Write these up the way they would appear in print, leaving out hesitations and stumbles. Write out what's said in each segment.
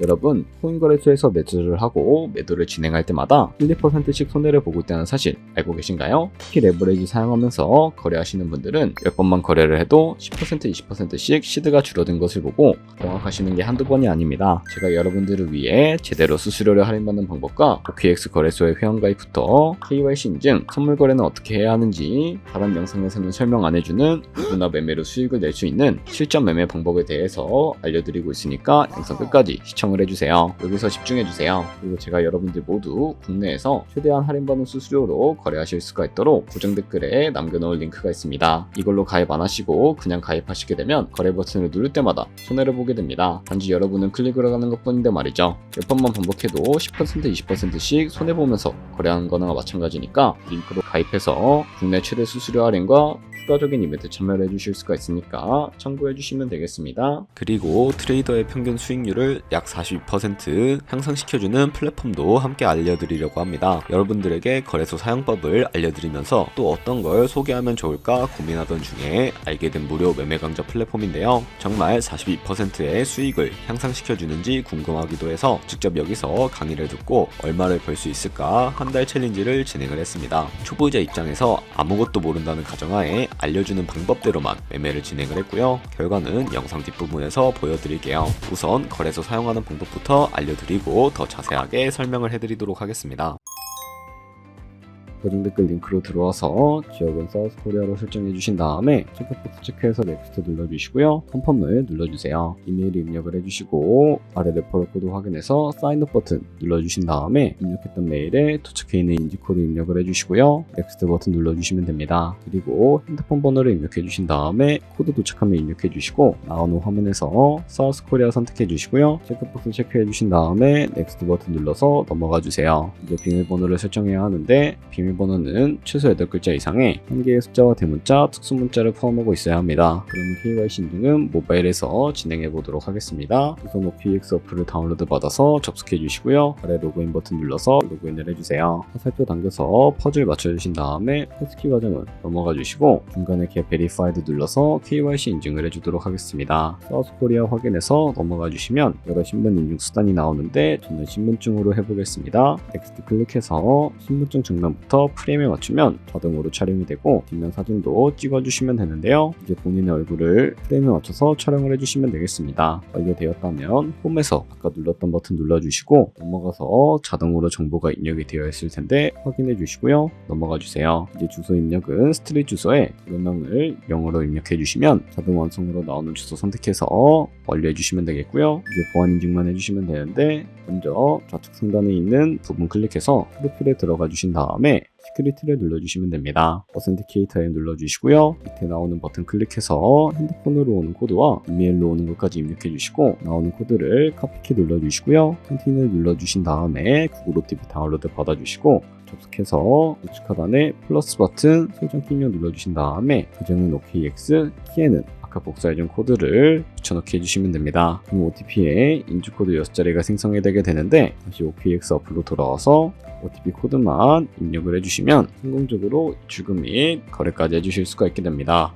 여러분, 코인 거래소에서 매수를 하고 매도를 진행할 때마다 1, 2%씩 손해를 보고 있다는 사실 알고 계신가요? 특히 레버리지 사용하면서 거래하시는 분들은 몇 번만 거래를 해도 10%, 20%씩 시드가 줄어든 것을 보고 경악하시는 게 한두 번이 아닙니다. 제가 여러분들을 위해 제대로 수수료를 할인받는 방법과 OKX 거래소의 회원가입부터 KYC 인증, 선물 거래는 어떻게 해야 하는지 다른 영상에서는 설명 안 해주는 누구나 매매로 수익을 낼 수 있는 실전 매매 방법에 대해서 알려드리고 있으니까 영상 끝까지 시청을 해주세요. 여기서 집중해주세요. 그리고 제가 여러분들 모두 국내에서 최대한 할인받는 수수료로 거래하실 수가 있도록 고정 댓글에 남겨놓을 링크가 있습니다. 이걸로 가입 안 하시고 그냥 가입하시게 되면 거래 버튼을 누를 때마다 손해를 보게 됩니다. 단지 여러분은 클릭을 하는 것 뿐인데 말이죠. 몇 번만 반복해도 10%, 20%씩 손해보면서 거래하는 거나 마찬가지니까 링크로 가입해서 국내 최대 수수료 할인과 추가적인 이벤트 참여를 해주실 수가 있으니까 참고해주시면 되겠습니다. 그리고 트레이더의 평균 수익률을 약 42% 향상시켜주는 플랫폼도 함께 알려드리려고 합니다. 여러분들에게 거래소 사용법을 알려드리면서 또 어떤 걸 소개하면 좋을까 고민하던 중에 알게 된 무료 매매 강좌 플랫폼인데요. 정말 42%의 수익을 향상시켜주는지 궁금하기도 해서 직접 여기서 강의를 듣고 얼마를 벌 수 있을까 한 달 챌린지를 진행을 했습니다. 초보자 입장에서 아무것도 모른다는 가정하에 알려주는 방법대로만 매매를 진행을 했고요. 결과는 영상 뒷부분에서 보여드릴게요. 우선 거래소 사용하는 방법부터 알려드리고 더 자세하게 설명을 해드리도록 하겠습니다. 고정 댓글 링크로 들어와서 지역은 사우스코리아로 설정해 주신 다음에 체크박스 체크해서 넥스트 눌러주시고요. 컨펌을 눌러주세요. 이메일 입력을 해주시고 아래 레퍼럴 코드 확인해서 사인업 버튼 눌러주신 다음에 입력했던 메일에 도착해 있는 인지코드 입력을 해주시고요. 넥스트 버튼 눌러주시면 됩니다. 그리고 핸드폰 번호를 입력해 주신 다음에 코드 도착하면 입력해 주시고 나오는 화면에서 사우스코리아 선택해 주시고요. 체크박스 체크해 주신 다음에 넥스트 버튼 눌러서 넘어가 주세요. 이제 비밀번호를 설정해야 하는데 비밀번호는 최소 8글자 이상의 한 개의 숫자와 대문자, 특수문자를 포함하고 있어야 합니다. 그러면 KYC 인증은 모바일에서 진행해 보도록 하겠습니다. 우선 OKX 어플을 다운로드 받아서 접속해 주시고요. 아래 로그인 버튼 눌러서 로그인을 해주세요. 화살표 당겨서 퍼즐 맞춰주신 다음에 패스키 과정은 넘어가 주시고 중간에 Get Verified 눌러서 KYC 인증을 해주도록 하겠습니다. 사우스코리아 확인해서 넘어가 주시면 여러 신분 인증 수단이 나오는데 저는 신분증으로 해보겠습니다. 넥스트 클릭해서 신분증 정면부터 프레임에 맞추면 자동으로 촬영이 되고 뒷면 사진도 찍어주시면 되는데요. 이제 본인의 얼굴을 프레임에 맞춰서 촬영을 해주시면 되겠습니다. 완료되었다면 홈에서 아까 눌렀던 버튼 눌러주시고 넘어가서 자동으로 정보가 입력이 되어 있을 텐데 확인해 주시고요. 넘어가 주세요. 이제 주소 입력은 스트릿 주소에 도면명을 0으로 입력해 주시면 자동 완성으로 나오는 주소 선택해서 완료해 주시면 되겠고요. 이제 보안 인증만 해주시면 되는데 먼저 좌측 상단에 있는 부분 클릭해서 프로필에 들어가 주신 다음에 시크릿을 눌러주시면 됩니다. 어센티케이터에 눌러주시고요. 밑에 나오는 버튼 클릭해서 핸드폰으로 오는 코드와 이메일로 오는 것까지 입력해 주시고 나오는 코드를 카피키 눌러주시고요. 컨티뉴 눌러주신 다음에 구글 OTP 다운로드 받아주시고 접속해서 우측 하단에 플러스 버튼 설정 키 입력 눌러주신 다음에 계정은 OKX, 키에는 아까 복사해준 코드를 붙여넣기 해주시면 됩니다. 그럼 OTP에 인증코드 6자리가 생성이 되게 되는데 다시 OKX 어플로 돌아와서 OTP 코드만 입력을 해주시면 성공적으로 출금 및 거래까지 해주실 수가 있게 됩니다.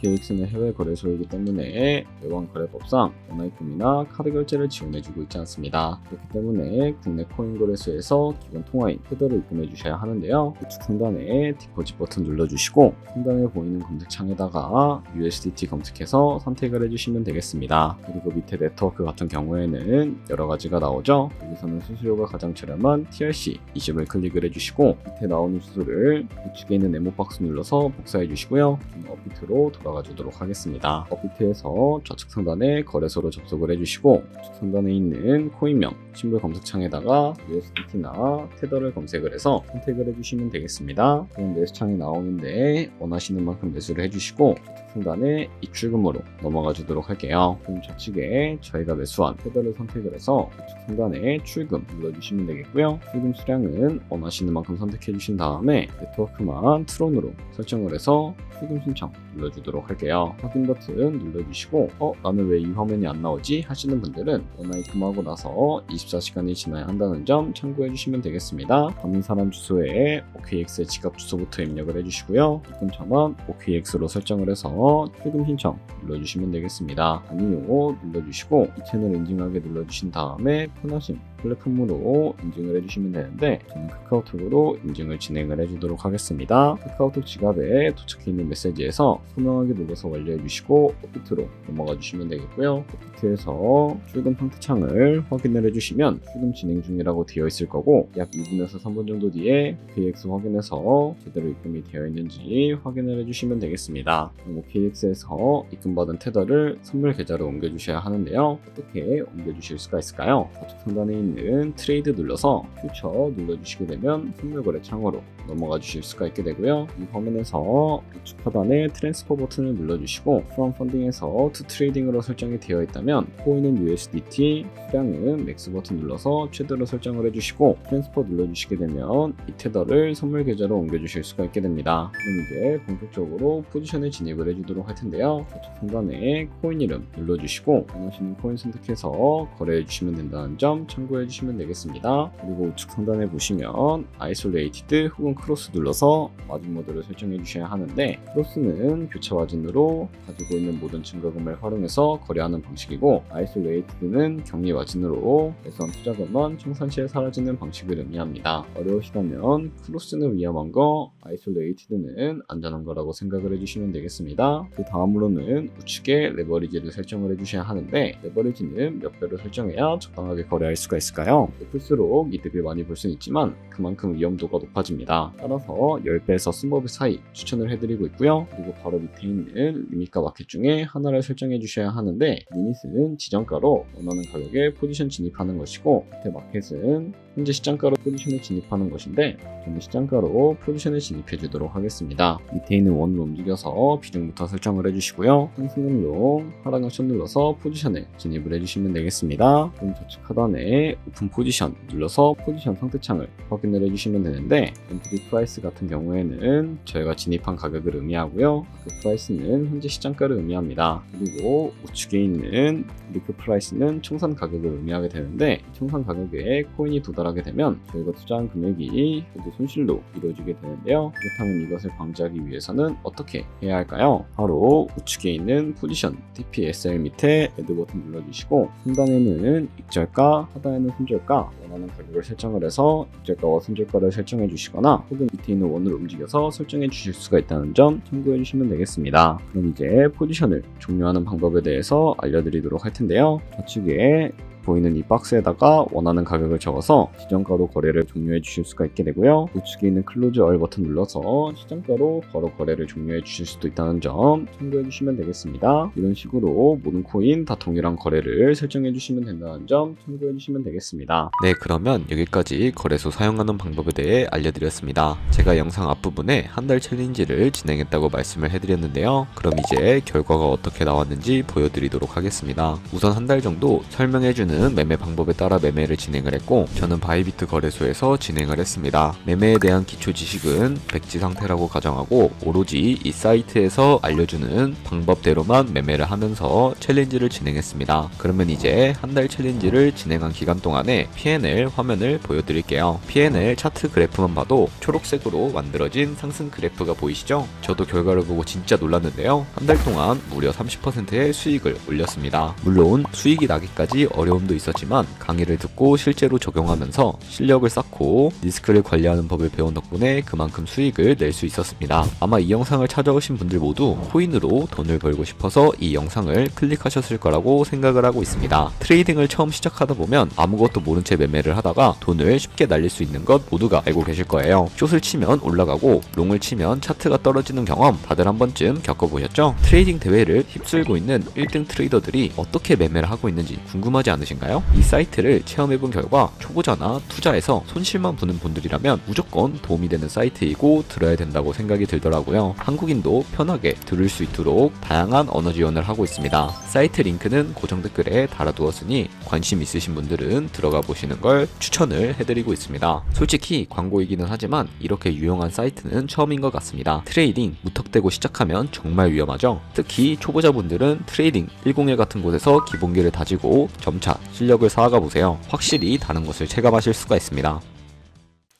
OKX는 해외 거래소이기 때문에 외환 거래법상 원화입금이나 카드 결제를 지원해주고 있지 않습니다. 그렇기 때문에 국내 코인 거래소에서 기본 통화인 테더를 입금해 주셔야 하는데요. 우측 상단에 디포짓 버튼 눌러주시고 상단에 보이는 검색창에다가 USDT 검색해서 선택을 해주시면 되겠습니다. 그리고 밑에 네트워크 같은 경우에는 여러 가지가 나오죠. 여기서는 수수료가 가장 저렴한 TRC 20을 클릭을 해주시고 밑에 나오는 주소를 우측에 있는 네모 박스 눌러서 복사해 주시고요. 업비트로 돌아가 주도록 하겠습니다. 업비트에서 좌측 상단에 거래소로 접속을 해주시고 우측 상단에 있는 코인명 심볼 검색창에다가 USDT나 테더를 검색을 해서 선택을 해주시면 되겠습니다. 그럼 매수창이 나오는데 원하시는 만큼 매수를 해주시고 좌측 상단에 입출금으로 넘어가 주도록 할게요. 그럼 좌측에 저희가 매수한 테더를 선택을 해서 우측 상단에 출금 눌러주시면 되겠고요. 출금 수량은 원하시는 만큼 선택해 주신 다음에 네트워크만 트론으로 설정을 해서 출금 신청 눌러주도록 해보도록 할게요. 확인 버튼 눌러주시고 나는 왜 이 화면이 안 나오지? 하시는 분들은 원화 입금하고 나서 24시간이 지나야 한다는 점 참고해 주시면 되겠습니다. 받는 사람 주소에 OKX의 지갑 주소부터 입력을 해주시고요. 입금 전원 OKX로 설정을 해서 출금 신청 눌러주시면 되겠습니다. 아니요 눌러주시고 이 채널 인증하게 눌러주신 다음에 편하신 플랫폼으로 인증을 해주시면 되는데 저는 카카오톡으로 인증을 진행을 해주도록 하겠습니다. 카카오톡 지갑에 도착해 있는 메시지에서 소명하게 눌러서 완료해주시고 업비트로 넘어가 주시면 되겠고요. 업비트에서 출금 상태 창을 확인을 해주시면 출금 진행 중이라고 되어 있을 거고 약 2분에서 3분 정도 뒤에 OKX 확인해서 제대로 입금이 되어 있는지 확인을 해주시면 되겠습니다. OKX에서 입금받은 테더를 선물 계좌로 옮겨주셔야 하는데요. 어떻게 옮겨주실 수가 있을까요? 좌측 상단에 있는 트레이드 눌러서 퓨처 눌러주시게 되면 선물 거래 창으로 넘어가 주실 수가 있게 되고요. 이 화면에서 우측 하단에 트랜스퍼 버튼을 눌러주시고 from funding에서 to trading으로 설정이 되어 있다면 코인은 USDT, 수량은 맥스 버튼 눌러서 최대로 설정을 해주시고 트랜스퍼 눌러주시게 되면 이 테더를 선물 계좌로 옮겨주실 수가 있게 됩니다. 그럼 이제 본격적으로 포지션에 진입을 해주도록 할 텐데요. 좌측 상단에 코인 이름 눌러주시고 원하시는 코인 선택해서 거래해 주시면 된다는 점 참고해 주시면 되겠습니다. 그리고 우측 상단에 보시면 아이솔레이티드 혹은 크로스 눌러서 마진 모드를 설정해 주셔야 하는데 크로스는 교차 마진으로 가지고 있는 모든 증거금을 활용해서 거래하는 방식이고 아이솔레이티드는 격리 마진으로 예선 투자금만 청산 시에 사라지는 방식을 의미합니다. 어려우시다면 크로스는 위험한 거, 아이솔레이티드는 안전한 거라고 생각을 해주시면 되겠습니다. 그 다음으로는 우측에 레버리지를 설정을 해주셔야 하는데 레버리지는 몇 배로 설정해야 적당하게 거래할 수가 있을까요? 높을수록 이득을 많이 볼 수는 있지만 그만큼 위험도가 높아집니다. 따라서 10배에서 20배 사이 추천을 해드리고 있고요. 그리고 바로 밑에 있는 리밋과 마켓 중에 하나를 설정해 주셔야 하는데 리밋은 지정가로 원하는 가격에 포지션 진입하는 것이고 밑에 마켓은 현재 시장가로 포지션에 진입하는 것인데 저는 시장가로 포지션에 진입해 주도록 하겠습니다. 밑에 있는 원을 움직여서 비중부터 설정을 해주시고요. 상승은 롱, 하락 액션 눌러서 포지션에 진입을 해주시면 되겠습니다. 그럼 좌측 하단에 오픈 포지션 눌러서 포지션 상태창을 확인을 해주시면 되는데 엔트리 프라이스 같은 경우에는 저희가 진입한 가격을 의미하고요. 그 프라이스는 현재 시장가를 의미합니다. 그리고 우측에 있는 리크 프라이스는 청산 가격을 의미하게 되는데 청산 가격에 코인이 도달하게 되면 저희가 투자한 금액이 모두 손실로 이루어지게 되는데요. 그렇다면 이것을 방지하기 위해서는 어떻게 해야 할까요? 바로 우측에 있는 포지션 TPSL 밑에 애드 버튼 눌러주시고 상단에는 익절가, 하단에는 손절가 원하는 가격을 설정을 해서 익절가와 손절가를 설정해 주시거나 혹은 밑에 있는 원을 움직여서 설정해 주실 수가 있다는 점 참고해 주시면 되겠습니다. 그럼 이제 포지션을 종료하는 방법에 대해서 알려드리도록 할 텐데요. 좌측에 보이는 이 박스에다가 원하는 가격을 적어서 시정가로 거래를 종료해 주실 수가 있게 되고요. 우측에 있는 클로즈 얼 버튼 눌러서 시정가로 바로 거래를 종료해 주실 수도 있다는 점 참고해 주시면 되겠습니다. 이런 식으로 모든 코인 다 동일한 거래를 설정해 주시면 된다는 점 참고해 주시면 되겠습니다. 네, 그러면 여기까지 거래소 사용하는 방법에 대해 알려드렸습니다. 제가 영상 앞부분에 한 달 챌린지를 진행했다고 말씀을 해드렸는데요. 그럼 이제 결과가 어떻게 나왔는지 보여드리도록 하겠습니다. 우선 한 달 정도 설명해주는 매매 방법에 따라 매매를 진행을 했고 저는 바이비트 거래소에서 진행을 했습니다. 매매에 대한 기초 지식은 백지 상태라고 가정하고 오로지 이 사이트에서 알려주는 방법대로만 매매를 하면서 챌린지를 진행했습니다. 그러면 이제 한 달 챌린지를 진행한 기간 동안에 P&L 화면을 보여드릴게요. P&L 차트 그래프만 봐도 초록색으로 만들어진 상승 그래프가 보이시죠? 저도 결과를 보고 진짜 놀랐는데요. 한 달 동안 무려 30%의 수익을 올렸습니다. 물론 수익이 나기까지 어려움도 있었지만 강의를 듣고 실제로 적용하면서 실력을 쌓고 리스크를 관리하는 법을 배운 덕분에 그만큼 수익을 낼 수 있었습니다. 아마 이 영상을 찾아오신 분들 모두 코인으로 돈을 벌고 싶어서 이 영상을 클릭하셨을 거라고 생각을 하고 있습니다. 트레이딩을 처음 시작하다 보면 아무것도 모른 채 매매를 하다가 돈을 쉽게 날릴 수 있는 것 모두가 알고 계실 거예요. 숏을 치면 올라가고 롱을 치면 차트가 떨어지는 경험 다들 한 번쯤 겪어보셨죠? 트레이딩 대회를 휩쓸고 있는 1등 트레이더들이 어떻게 매매를 하고 있는지 궁금하지 않으신가요? 무엇인가요? 이 사이트를 체험해본 결과 초보자나 투자해서 손실만 보는 분들이라면 무조건 도움이 되는 사이트이고 들어야 된다고 생각이 들더라고요. 한국인도 편하게 들을 수 있도록 다양한 언어 지원을 하고 있습니다. 사이트 링크는 고정 댓글에 달아두었으니 관심 있으신 분들은 들어가 보시는 걸 추천을 해드리고 있습니다. 솔직히 광고이기는 하지만 이렇게 유용한 사이트는 처음인 것 같습니다. 트레이딩 무턱대고 시작하면 정말 위험하죠. 특히 초보자분들은 트레이딩 101 같은 곳에서 기본기를 다지고 점차 실력을 쌓아가 보세요. 확실히 다른 것을 체감하실 수가 있습니다.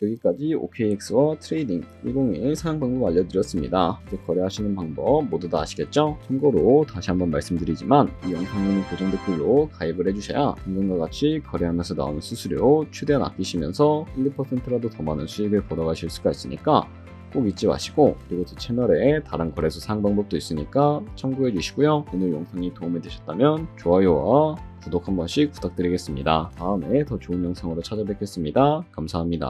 여기까지 OKX와 트레이딩 101 사용 방법 알려드렸습니다. 이제 거래하시는 방법 모두 다 아시겠죠? 참고로 다시 한번 말씀드리지만 이 영상에는 고정 댓글로 가입을 해주셔야 방금과 같이 거래하면서 나오는 수수료 최대한 아끼시면서 1, 2%라도 더 많은 수익을 벌어가실 수가 있으니까 꼭 잊지 마시고, 그리고 제 채널에 다른 거래소 사용 방법도 있으니까 참고해 주시고요. 오늘 영상이 도움이 되셨다면 좋아요와 구독 한 번씩 부탁드리겠습니다. 다음에 더 좋은 영상으로 찾아뵙겠습니다. 감사합니다.